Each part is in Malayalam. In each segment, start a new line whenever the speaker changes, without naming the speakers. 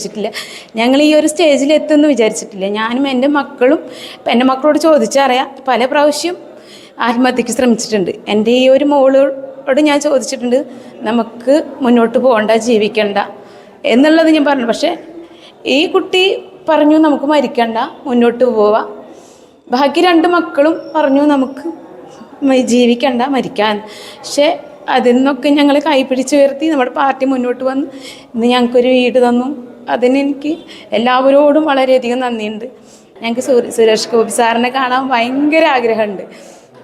ില്ല ഞങ്ങൾ ഈ ഒരു സ്റ്റേജിൽ എത്തുമെന്ന് വിചാരിച്ചിട്ടില്ല. ഞാനും എൻ്റെ മക്കളും എൻ്റെ മക്കളോട് ചോദിച്ചറിയാം, പല പ്രാവശ്യം ആത്മഹത്യക്ക് ശ്രമിച്ചിട്ടുണ്ട്. എൻ്റെ ഈ ഒരു മോളോട് ഞാൻ ചോദിച്ചിട്ടുണ്ട്, നമുക്ക് മുന്നോട്ട് പോകണ്ട, ജീവിക്കണ്ട എന്നുള്ളത് ഞാൻ പറഞ്ഞു. പക്ഷേ ഈ കുട്ടി പറഞ്ഞു നമുക്ക് മരിക്കണ്ട, മുന്നോട്ട് പോവാം. ബാക്കി രണ്ട് മക്കളും പറഞ്ഞു നമുക്ക് ജീവിക്കണ്ട, മരിക്കാൻ. പക്ഷേ അതിൽ നിന്നൊക്കെ ഞങ്ങൾ കൈപിടിച്ച് ഉയർത്തി നമ്മുടെ പാർട്ടി മുന്നോട്ട് വന്ന് ഇന്ന് ഞങ്ങൾക്കൊരു വീട് തന്നു. അതിനെനിക്ക് എല്ലാവരോടും വളരെയധികം നന്ദിയുണ്ട്. ഞങ്ങൾക്ക് സുരേഷ് ഗോപി സാറിനെ കാണാൻ ഭയങ്കര ആഗ്രഹമുണ്ട്.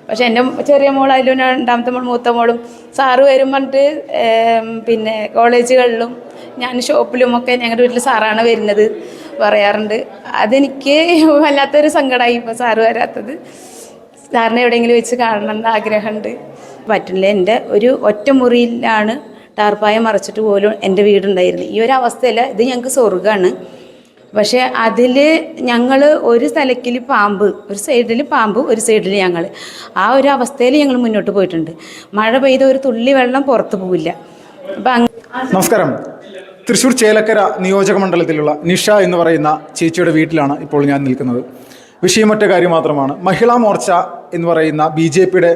പക്ഷെ എൻ്റെ ചെറിയ മോളായാലും രണ്ടാമത്തെ മോൾ മൂത്ത മോളും സാറ് വരും പറഞ്ഞിട്ട് പിന്നെ കോളേജുകളിലും ഞാൻ ഷോപ്പിലുമൊക്കെ ഞങ്ങളുടെ വീട്ടിൽ സാറാണ് വരുന്നത് പറയാറുണ്ട്. അതെനിക്ക് വല്ലാത്തൊരു സങ്കടമായി ഇപ്പോൾ സാറ് വരാത്തത്. സാറിനെ എവിടെയെങ്കിലും വെച്ച് കാണണമെന്ന് ആഗ്രഹമുണ്ട്. പറ്റില്ല. എൻ്റെ ഒരു ഒറ്റ മുറിയിലാണ് ടാർപ്പായ മറച്ചിട്ട് പോലും എൻ്റെ വീടുണ്ടായിരുന്നു. ഈ ഒരു അവസ്ഥയിൽ ഇത് ഞങ്ങൾക്ക് സ്വർഗ്ഗമാണ്. പക്ഷേ അതിൽ ഞങ്ങൾ ഒരു സ്ഥലക്കിൽ പാമ്പ്, ഒരു സൈഡിൽ പാമ്പ്, ഒരു സൈഡിൽ ഞങ്ങൾ, ആ ഒരു അവസ്ഥയിൽ ഞങ്ങൾ മുന്നോട്ട് പോയിട്ടുണ്ട്. മഴ പെയ്ത ഒരു തുള്ളി വെള്ളം പുറത്ത് പോവില്ല. അപ്പം
നമസ്കാരം. തൃശ്ശൂർ ചേലക്കര നിയോജക മണ്ഡലത്തിലുള്ള നിഷ എന്ന് പറയുന്ന ചേച്ചിയുടെ വീട്ടിലാണ് ഇപ്പോൾ ഞാൻ നിൽക്കുന്നത്. വിഷയമൊറ്റ കാര്യം മാത്രമാണ്. മഹിളാ മോർച്ച എന്ന് പറയുന്ന BJPയുടെ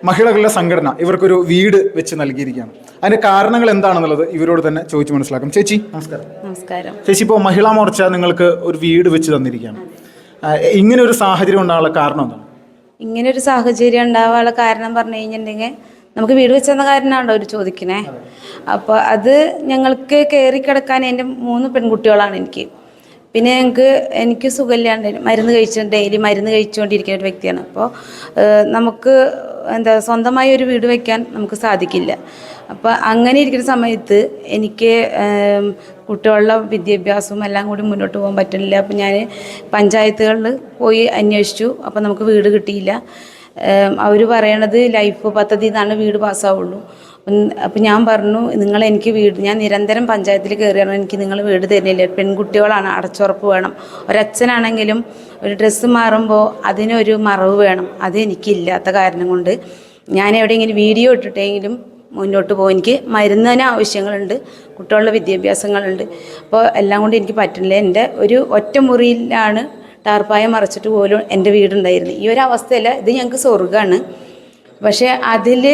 മഹിളകളുടെ സംഘടന ഇവർക്കൊരു വീട് വെച്ച് നൽകിയിരിക്കുകയാണ്. അതിൻ്റെ കാരണങ്ങൾ എന്താണെന്നുള്ളത് ഇവരോട് തന്നെ ചോദിച്ച് മനസ്സിലാക്കാം. ചേച്ചി നമസ്കാരം.
നമസ്കാരം.
ചേച്ചി, ഇപ്പോൾ മഹിളാ മോർച്ച നിങ്ങൾക്ക് ഒരു വീട് വെച്ച് തന്നിരിക്കുകയാണ്. ഇങ്ങനെ ഒരു സാഹചര്യം ഉണ്ടാകാനുള്ള കാരണം എന്താണ്?
ഇങ്ങനൊരു സാഹചര്യം ഉണ്ടാവാനുള്ള കാരണം പറഞ്ഞു കഴിഞ്ഞിട്ടുണ്ടെങ്കിൽ, നമുക്ക് വീട് വെച്ചെന്ന കാര്യമാണല്ലോ അവർ ചോദിക്കണേ. അപ്പോൾ അത് ഞങ്ങൾക്ക് കയറി കിടക്കാൻ എൻ്റെ 3 പെൺകുട്ടികളാണ് എനിക്ക്. പിന്നെ എനിക്ക് സുഖമില്ലാണ്ട് മരുന്ന് ഡെയിലി മരുന്ന് കഴിച്ചുകൊണ്ടിരിക്കുന്ന ഒരു വ്യക്തിയാണ്. അപ്പോൾ നമുക്ക് സ്വന്തമായി ഒരു വീട് വയ്ക്കാൻ നമുക്ക് സാധിക്കില്ല. അപ്പോൾ അങ്ങനെ ഇരിക്കുന്ന സമയത്ത് എനിക്ക് കുട്ടികളുടെ വിദ്യാഭ്യാസവും എല്ലാം കൂടി മുന്നോട്ട് പോകാൻ പറ്റുന്നില്ല. അപ്പോൾ ഞാൻ പഞ്ചായത്തുകളിൽ പോയി അന്വേഷിച്ചു. അപ്പോൾ നമുക്ക് വീട് കിട്ടിയില്ല. അവർ പറയണത് ലൈഫ് പദ്ധതി എന്നാണ് വീട് പാസ്സാവുള്ളൂ. അപ്പം ഞാൻ പറഞ്ഞു, എനിക്ക് വീട്, ഞാൻ നിരന്തരം പഞ്ചായത്തിൽ കയറിയാണ്, എനിക്ക് നിങ്ങൾ വീട് തരുന്നില്ല. പെൺകുട്ടികളാണ്, അടച്ചുറപ്പ് വേണം. ഒരച്ഛനാണെങ്കിലും ഒരു ഡ്രസ്സ് മാറുമ്പോൾ അതിനൊരു മറവ് വേണം. അത് എനിക്കില്ലാത്ത കാരണം കൊണ്ട് ഞാൻ എവിടെയെങ്കിലും വീഡിയോ ഇട്ടിട്ടെങ്കിലും മുന്നോട്ട് പോകും. എനിക്ക് മരുന്നിന് ആവശ്യങ്ങളുണ്ട്, കുട്ടികളുടെ വിദ്യാഭ്യാസങ്ങളുണ്ട്. അപ്പോൾ എല്ലാം കൊണ്ട് എനിക്ക് പറ്റുന്നില്ല. എൻ്റെ ഒരു ഒറ്റ മുറിയിലാണ് ടാർപ്പായ മറച്ചിട്ട് പോലും എൻ്റെ വീടുണ്ടായിരുന്നു. ഈ ഒരു അവസ്ഥയിൽ ഇത് ഞങ്ങൾക്ക് സ്വർഗ്ഗമാണ്. പക്ഷേ അതിൽ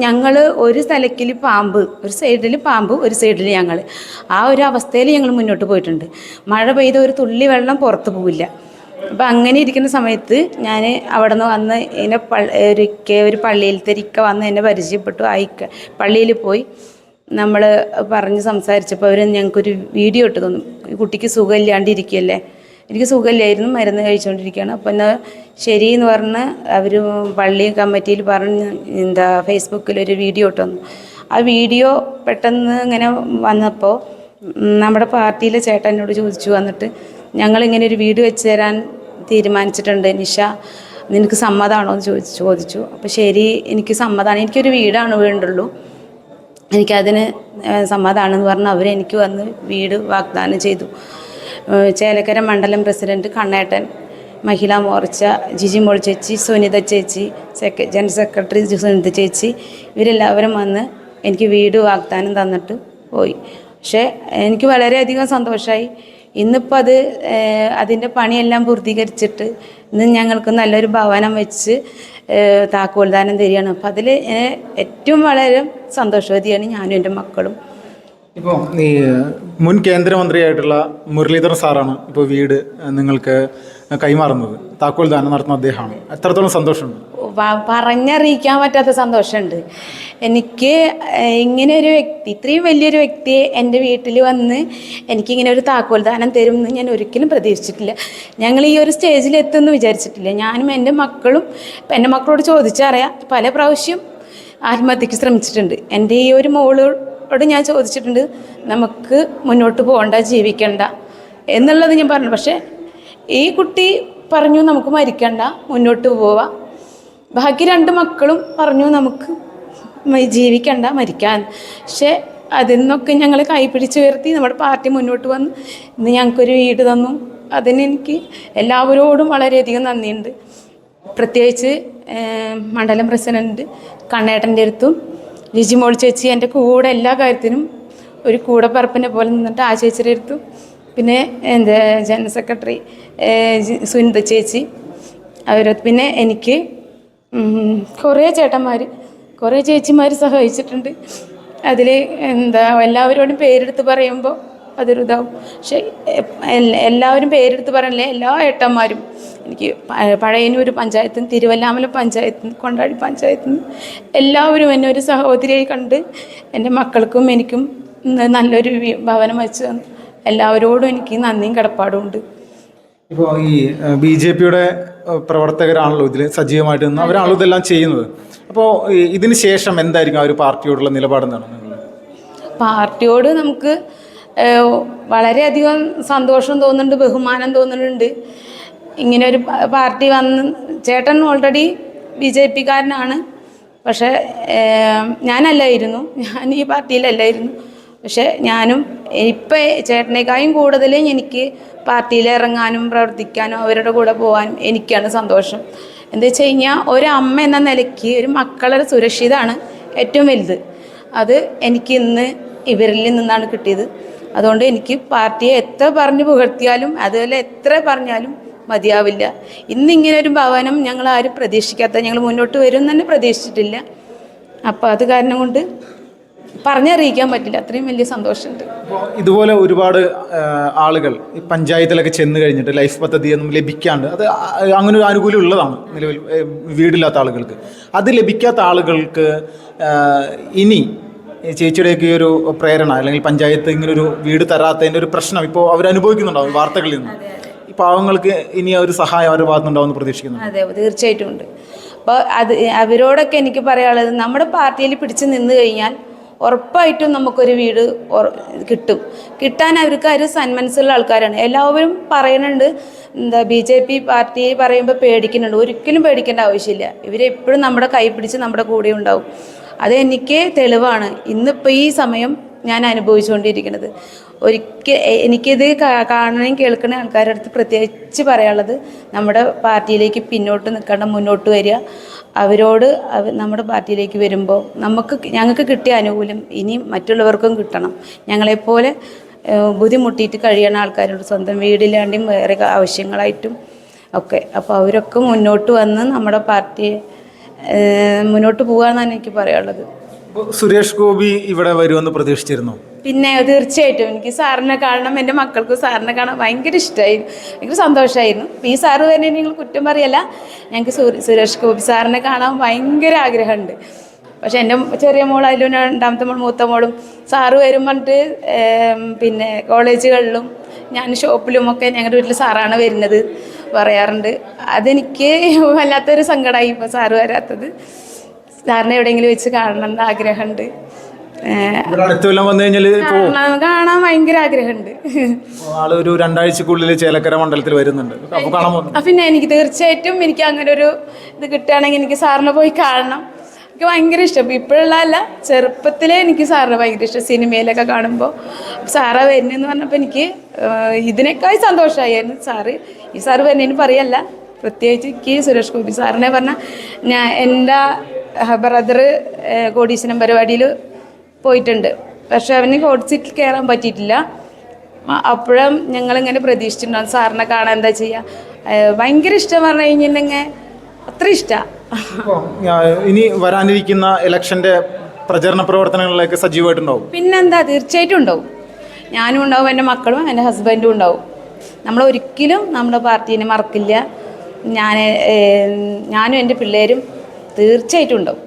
ഞങ്ങൾ ഒരു സ്ഥലക്കിൽ പാമ്പ്, ഒരു സൈഡിൽ പാമ്പ്, ഒരു സൈഡിൽ ഞങ്ങൾ, ആ ഒരു അവസ്ഥയിൽ ഞങ്ങൾ മുന്നോട്ട് പോയിട്ടുണ്ട്. മഴ പെയ്ത ഒരു തുള്ളി വെള്ളം പുറത്ത് പോവില്ല. അപ്പം അങ്ങനെ ഇരിക്കുന്ന സമയത്ത് ഞാൻ അവിടെ നിന്ന് വന്ന് എന്നെ ഒരു പള്ളിയിലത്തെ ഇക്ക വന്ന് എന്നെ പരിചയപ്പെട്ടു. പള്ളിയിൽ പോയി നമ്മൾ പറഞ്ഞ് സംസാരിച്ചപ്പോൾ അവർ ഞങ്ങൾക്കൊരു വീഡിയോ ഇട്ട് തന്നു. ഈ കുട്ടിക്ക് സുഖമില്ലാണ്ടിരിക്കുകയല്ലേ, എനിക്ക് സുഖമില്ലായിരുന്നു, മരുന്ന് കഴിച്ചുകൊണ്ടിരിക്കുകയാണ്. അപ്പോൾ എന്നാൽ ശരി എന്ന് പറഞ്ഞ് അവർ പള്ളി കമ്മിറ്റിയിൽ പറഞ്ഞ് ഫേസ്ബുക്കിലൊരു വീഡിയോ ഇട്ട് തന്നു. ആ വീഡിയോ പെട്ടെന്ന് ഇങ്ങനെ വന്നപ്പോൾ നമ്മുടെ പാർട്ടിയിലെ ചേട്ടൻ എന്നോട് ചോദിച്ചു, വന്നിട്ട് ഞങ്ങളിങ്ങനെ ഒരു വീട് വെച്ച് തരാൻ തീരുമാനിച്ചിട്ടുണ്ട് നിഷ, നിനക്ക് സമ്മതമാണോ എന്ന് ചോദിച്ചു. അപ്പോൾ ശരി, എനിക്ക് സമ്മതമാണ്, എനിക്കൊരു വീടാണ് വേണ്ടുള്ളൂ, എനിക്കതിന് സമ്മതമാണെന്ന് പറഞ്ഞ് അവരെനിക്ക് വന്ന് വീട് വാഗ്ദാനം ചെയ്തു. ചേലക്കര മണ്ഡലം പ്രസിഡന്റ് കണ്ണേട്ടൻ, മഹിളാ മോർച്ച ജിജിമോൾ ചേച്ചി, സുനിത ചേച്ചി, ജനറൽ സെക്രട്ടറി സുനിത ചേച്ചി, ഇവരെല്ലാവരും വന്ന് എനിക്ക് വീട് വാഗ്ദാനം തന്നിട്ട് പോയി. പക്ഷേ എനിക്ക് വളരെയധികം സന്തോഷമായി. ഇന്നിപ്പോൾ അതിൻ്റെ പണിയെല്ലാം പൂർത്തീകരിച്ചിട്ട് ഇന്ന് ഞങ്ങൾക്ക് നല്ലൊരു ഭവനം വെച്ച് താക്കോൽദാനം തരികയാണ്. അപ്പോൾ അതിൽ ഏറ്റവും വളരെ സന്തോഷവതിയാണ് ഞാനും എൻ്റെ മക്കളും.
ഇപ്പോൾ ഈ മുൻ കേന്ദ്രമന്ത്രിയായിട്ടുള്ള മുരളീധർ സാറാണ് ഇപ്പോൾ വീട് നിങ്ങൾക്ക് കൈമാറുന്നത്, താക്കോൽദാനം നടത്തുന്ന അദ്ദേഹമാണ്. എത്രത്തോളം സന്തോഷമുണ്ട്?
പറഞ്ഞറിയിക്കാൻ പറ്റാത്ത സന്തോഷമുണ്ട് എനിക്ക്. ഇങ്ങനെ ഒരു വ്യക്തി, ഇത്രയും വലിയൊരു വ്യക്തി എൻ്റെ വീട്ടിൽ വന്ന് എനിക്കിങ്ങനെ ഒരു താക്കോൽദാനം തരുമെന്ന് ഞാൻ ഒരിക്കലും പ്രതീക്ഷിച്ചിട്ടില്ല. ഞങ്ങൾ ഈ ഒരു സ്റ്റേജിൽ എത്തുമെന്ന് വിചാരിച്ചിട്ടില്ല. ഞാനും എൻ്റെ മക്കളോട് ചോദിച്ചറിയാം, പല പ്രാവശ്യം ആത്മഹത്യക്ക് ശ്രമിച്ചിട്ടുണ്ട്. എൻ്റെ ഈ ഒരു മോളോട് ഞാൻ ചോദിച്ചിട്ടുണ്ട്, നമുക്ക് മുന്നോട്ട് പോകണ്ട, ജീവിക്കണ്ട എന്നുള്ളത് ഞാൻ പറഞ്ഞു. പക്ഷേ ഈ കുട്ടി പറഞ്ഞു നമുക്ക് മരിക്കണ്ട, മുന്നോട്ട് പോവാം. ബാക്കി രണ്ട് മക്കളും പറഞ്ഞു നമുക്ക് ജീവിക്കണ്ട, മരിക്കാൻ. പക്ഷേ അതിൽ നിന്നൊക്കെ ഞങ്ങൾ കൈപിടിച്ച് ഉയർത്തി നമ്മുടെ പാർട്ടി മുന്നോട്ട് വന്ന് ഇന്ന് ഞങ്ങൾക്കൊരു വീട് തന്നു. അതിനെനിക്ക് എല്ലാവരോടും വളരെയധികം നന്ദിയുണ്ട്. പ്രത്യേകിച്ച് മണ്ഡലം പ്രസിഡന്റ് കണ്ണേട്ടൻ്റെ അടുത്തും ലിജിമോൾ ചേച്ചി എൻ്റെ കൂടെ എല്ലാ കാര്യത്തിനും ഒരു കൂടപ്പറപ്പിനെ പോലെ നിന്നിട്ട് ആ ചേച്ചിയുടെ അടുത്തും പിന്നെ എൻ്റെ ജനറൽ സെക്രട്ടറി സുനിത ചേച്ചി അവർ, പിന്നെ എനിക്ക് കുറേ ചേട്ടന്മാർ, കുറേ ചേച്ചിമാർ സഹായിച്ചിട്ടുണ്ട്. അതിൽ എല്ലാവരോടും പേരെടുത്ത് പറയുമ്പോൾ അതൊരു ഇതാവും. പക്ഷെ എല്ലാവരും പേരെടുത്ത് പറയണില്ലേ, എല്ലാ ഏട്ടന്മാരും എനിക്ക് പഴയന്നൂർ പഞ്ചായത്തിൽ നിന്ന്, തിരുവല്ലാമല പഞ്ചായത്തിൽ നിന്ന്, കൊണ്ടാടി പഞ്ചായത്തിൽ നിന്ന് എല്ലാവരും എന്നെ ഒരു സഹോദരിയായി കണ്ട് എൻ്റെ മക്കൾക്കും എനിക്കും നല്ലൊരു ഭവനം വെച്ച് തന്നു. എല്ലാവരോടും എനിക്ക് നന്ദിയും കടപ്പാടും ഉണ്ട്.
ഇപ്പോൾ ഈ BJPയുടെ പ്രവർത്തകരാണല്ലോ ഇതിൽ സജീവമായിട്ട് നിന്ന്, അവരാണല്ലോ ഇതെല്ലാം ചെയ്യുന്നത്. അപ്പോൾ ഇതിന് ശേഷം എന്തായിരിക്കും ആ ഒരു പാർട്ടിയോടുള്ള നിലപാടെന്നാണ്?
പാർട്ടിയോട് നമുക്ക് വളരെയധികം സന്തോഷം തോന്നുന്നുണ്ട്, ബഹുമാനം തോന്നുന്നുണ്ട്. ഇങ്ങനെ ഒരു പാർട്ടി വന്ന്, ചേട്ടൻ ഓൾറെഡി BJPക്കാരനാണ്. പക്ഷേ ഞാനല്ലായിരുന്നു, ഞാൻ ഈ പാർട്ടിയിലല്ലായിരുന്നു. പക്ഷേ ഞാനും ഇപ്പം ചേട്ടനേക്കാളും കൂടുതൽ എനിക്ക് പാർട്ടിയിൽ ഇറങ്ങാനും പ്രവർത്തിക്കാനും അവരുടെ കൂടെ പോകാനും എനിക്കാണ് സന്തോഷം. എന്താ വെച്ച് കഴിഞ്ഞാൽ ഒരമ്മ എന്ന നിലയ്ക്ക് ഒരു മക്കളുടെ സുരക്ഷിതമാണ് ഏറ്റവും വലുത്. അത് എനിക്ക് ഇന്ന് ഇവരിൽ നിന്നാണ് കിട്ടിയത്. അതുകൊണ്ട് എനിക്ക് പാർട്ടിയെ എത്ര പറഞ്ഞ് പുകഴ്ത്തിയാലും അതുപോലെ എത്ര പറഞ്ഞാലും മതിയാവില്ല. ഇന്നിങ്ങനെ ഒരു ഭവനം ഞങ്ങൾ ആരും പ്രതീക്ഷിക്കാത്ത, ഞങ്ങൾ മുന്നോട്ട് വരും തന്നെ പ്രതീക്ഷിച്ചിട്ടില്ല. അപ്പോൾ അത് കാരണം കൊണ്ട് പറഞ്ഞറിയിക്കാൻ പറ്റില്ല, അത്രയും വലിയ സന്തോഷമുണ്ട്.
ഇതുപോലെ ഒരുപാട് ആളുകൾ ഈ പഞ്ചായത്തിലൊക്കെ ചെന്ന് കഴിഞ്ഞിട്ട് ലൈഫ് പദ്ധതിയൊന്നും ലഭിക്കാണ്ട്, അത് അങ്ങനെ ഒരു ആനുകൂല്യം ഉള്ളതാണ് നിലവിൽ വീടില്ലാത്ത ആളുകൾക്ക്. അത് ലഭിക്കാത്ത ആളുകൾക്ക് ഇനി ചേച്ചിയുടെയൊക്കെ ഒരു പ്രേരണ, അല്ലെങ്കിൽ പഞ്ചായത്ത് ഇങ്ങനൊരു വീട് തരാത്തതിൻ്റെ ഒരു പ്രശ്നം ഇപ്പോൾ അവരനുഭവിക്കുന്നുണ്ടാവും വാർത്തകളിൽ നിന്ന്. ഈ പാവങ്ങൾക്ക് ഇനി ഒരു സഹായം അവരുടെ ഭാഗത്തുനിന്നുണ്ടാവുമെന്ന് പ്രതീക്ഷിക്കുന്നു.
അതെ, തീർച്ചയായിട്ടും ഉണ്ട്. അപ്പോൾ അവരോടൊക്കെ എനിക്ക് പറയാനുള്ളത്, നമ്മുടെ പാർട്ടിയിൽ പിടിച്ച് നിന്ന് കഴിഞ്ഞാൽ ഉറപ്പായിട്ടും നമുക്കൊരു വീട് കിട്ടാൻ അവർക്ക് ഒരു സന്മനസ്സുള്ള ആൾക്കാരാണ്. എല്ലാവരും പറയുന്നുണ്ട്, BJP പാർട്ടി പറയുമ്പോൾ പേടിക്കുന്നുണ്ട്. ഒരിക്കലും പേടിക്കേണ്ട ആവശ്യമില്ല. ഇവരെപ്പോഴും നമ്മുടെ കൈ പിടിച്ച് നമ്മുടെ കൂടെ ഉണ്ടാവും. അതെനിക്ക് തെളിവാണ് ഇന്നിപ്പോൾ ഈ സമയം ഞാൻ അനുഭവിച്ചുകൊണ്ടിരിക്കുന്നത്. എനിക്കിത് കാണുകയും കേൾക്കുന്ന ആൾക്കാരുടെ അടുത്ത് പ്രത്യേകിച്ച് പറയാനുള്ളത്, നമ്മുടെ പാർട്ടിയിലേക്ക് പിന്നോട്ട് നിൽക്കേണ്ട, മുന്നോട്ട് വരിക. അവരോട് നമ്മുടെ പാർട്ടിയിലേക്ക് വരുമ്പോൾ ഞങ്ങൾക്ക് കിട്ടിയ ആനുകൂല്യം ഇനിയും മറ്റുള്ളവർക്കും കിട്ടണം. ഞങ്ങളെപ്പോലെ ബുദ്ധിമുട്ടിയിട്ട് കഴിയുന്ന ആൾക്കാരോട്, സ്വന്തം വീടില്ലാണ്ടും വേറെ ആവശ്യങ്ങളായിട്ടും ഒക്കെ. അപ്പോൾ അവരൊക്കെ മുന്നോട്ട് വന്ന് നമ്മുടെ പാർട്ടിയെ മുന്നോട്ട് പോകാമെന്നാണ് എനിക്ക് പറയാനുള്ളത്.
സുരേഷ് ഗോപി ഇവിടെ വരുമെന്ന് പ്രതീക്ഷിച്ചിരുന്നു?
പിന്നെ തീർച്ചയായിട്ടും എനിക്ക് സാറിനെ കാണണം, എൻ്റെ മക്കൾക്കും സാറിനെ കാണാൻ ഭയങ്കര ഇഷ്ടമായിരുന്നു, ഭയങ്കര സന്തോഷമായിരുന്നു. അപ്പോൾ ഈ സാറ് തന്നെ നിങ്ങൾ കുറ്റം പറയല്ല, ഞങ്ങൾക്ക് സുരേഷ് ഗോപി സാറിനെ കാണാൻ ഭയങ്കര ആഗ്രഹമുണ്ട്. പക്ഷേ എൻ്റെ ചെറിയ മോളായാലും രണ്ടാമത്തെ മോൾ മൂത്ത മോളും സാറ് വരും പറഞ്ഞിട്ട് പിന്നെ കോളേജുകളിലും ഞാൻ ഷോപ്പിലുമൊക്കെ ഞങ്ങളുടെ വീട്ടിൽ സാറാണ് വരുന്നത് പറയാറുണ്ട്. അതെനിക്ക് വല്ലാത്തൊരു സങ്കടമായി ഇപ്പോൾ സാറ് വരാത്തത്. സാറിനെ എവിടെയെങ്കിലും വെച്ച് കാണണമെന്ന് ആഗ്രഹമുണ്ട്. കാണാൻ ഭയങ്കര ആഗ്രഹമുണ്ട്.
ഒരു 2 ആഴ്ചക്കുള്ളിൽ ചേലക്കര മണ്ഡലത്തിൽ വരുന്നുണ്ട്.
പിന്നെ എനിക്ക് തീർച്ചയായിട്ടും എനിക്ക് അങ്ങനെ ഒരു ഇത് കിട്ടുകയാണെങ്കിൽ എനിക്ക് സാറിനെ പോയി കാണണം. എനിക്ക് ഭയങ്കര ഇഷ്ടം. ഇപ്പോഴുള്ളതല്ല, ചെറുപ്പത്തിലേ എനിക്ക് സാറിനെ ഭയങ്കര ഇഷ്ടം. സിനിമയിലൊക്കെ കാണുമ്പോൾ സാറാ വരുന്നതെന്ന് പറഞ്ഞപ്പോൾ എനിക്ക് ഇതിനേക്കാൾ സന്തോഷമായിരുന്നു. ഈ സാറ് വരുന്നതിന് പറയല്ല, പ്രത്യേകിച്ച് എനിക്ക് സുരേഷ് ഗോപി സാറിനെ പറഞ്ഞാൽ എൻ്റെ ബ്രദർ കോടീശ്വരം പരിപാടിയിൽ പോയിട്ടുണ്ട്. പക്ഷെ അവന് ഹോട്ട് സീറ്റിൽ കയറാൻ പറ്റിയിട്ടില്ല. അപ്പോഴും ഞങ്ങളിങ്ങനെ പ്രതീക്ഷിച്ചിട്ടുണ്ടാവും സാറിനെ കാണാൻ. എന്താ ചെയ്യുക, ഭയങ്കര ഇഷ്ടം പറഞ്ഞു കഴിഞ്ഞിട്ടുണ്ടെങ്കിൽ അത്ര ഇഷ്ടമാണ്.
ഇനി വരാനിരിക്കുന്ന ഇലക്ഷൻ്റെ പ്രചരണ പ്രവർത്തനങ്ങളിലേക്ക് സജീവമായിട്ടുണ്ടാവും?
പിന്നെന്താ, തീർച്ചയായിട്ടും ഉണ്ടാവും. ഞാനും ഉണ്ടാവും, എൻ്റെ മക്കളും എൻ്റെ ഹസ്ബൻഡും ഉണ്ടാവും. നമ്മളൊരിക്കലും നമ്മുടെ പാർട്ടീനെ മറക്കില്ല. ഞാനും എൻ്റെ പിള്ളേരും തീർച്ചയായിട്ടും ഉണ്ടാവും.